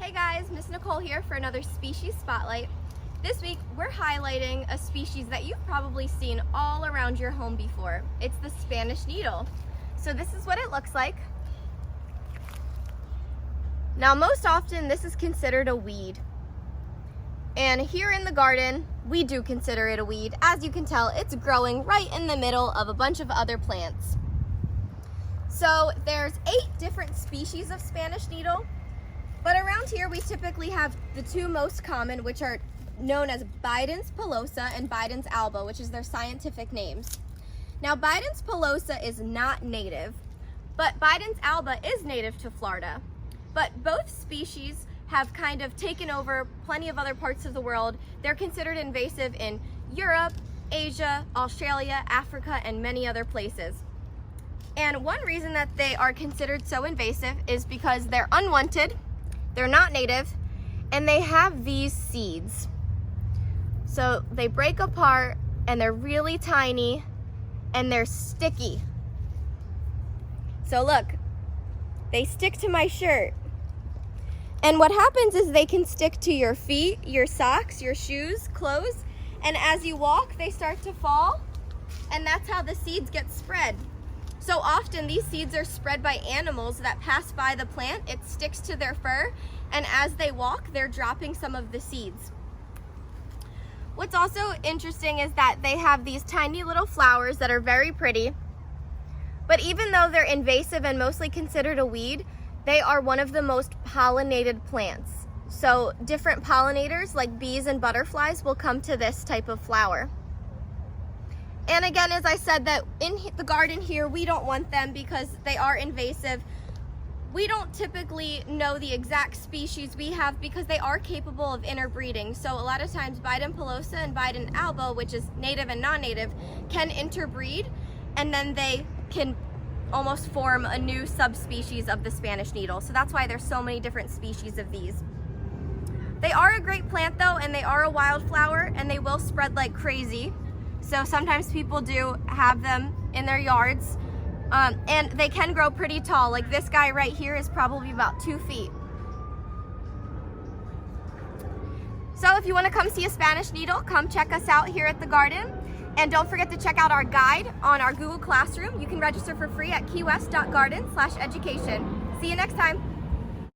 Hey guys, Miss Nicole here for another species spotlight. This week we're highlighting a species that you've probably seen all around your home before. It's the Spanish needle. So this is what it looks like. Now most often this is considered a weed. And here in the garden, we do consider it a weed. As you can tell, it's growing right in the middle of a bunch of other plants. So there's 8 different species of Spanish needle. But around here, we typically have the 2 most common, which are known as Bidens pilosa and Bidens alba, which is their scientific names. Now, Bidens pilosa is not native, but Bidens alba is native to Florida. But both species have kind of taken over plenty of other parts of the world. They're considered invasive in Europe, Asia, Australia, Africa, and many other places. And one reason that they are considered so invasive is because they're unwanted. They're not native, and they have these seeds. So they break apart, and they're really tiny, and they're sticky. So look, they stick to my shirt. And what happens is they can stick to your feet, your socks, your shoes, clothes, and as you walk, they start to fall, and that's how the seeds get spread. So often these seeds are spread by animals that pass by the plant. It sticks to their fur, and as they walk, they're dropping some of the seeds. What's also interesting is that they have these tiny little flowers that are very pretty, but even though they're invasive and mostly considered a weed, they are one of the most pollinated plants. So different pollinators like bees and butterflies will come to this type of flower. And again, as I said, that in the garden here, we don't want them because they are invasive. We don't typically know the exact species we have because they are capable of interbreeding. So a lot of times Biden pilosa and Biden alba, which is native and non-native, can interbreed, and then they can almost form a new subspecies of the Spanish needle. So that's why there's so many different species of these. They are a great plant though, and they are a wildflower, and they will spread like crazy. So sometimes people do have them in their yards, and they can grow pretty tall. Like this guy right here is probably about 2 feet. So if you want to come see a Spanish needle, come check us out here at the garden. And don't forget to check out our guide on our Google Classroom. You can register for free at Keywest.garden/education. See you next time.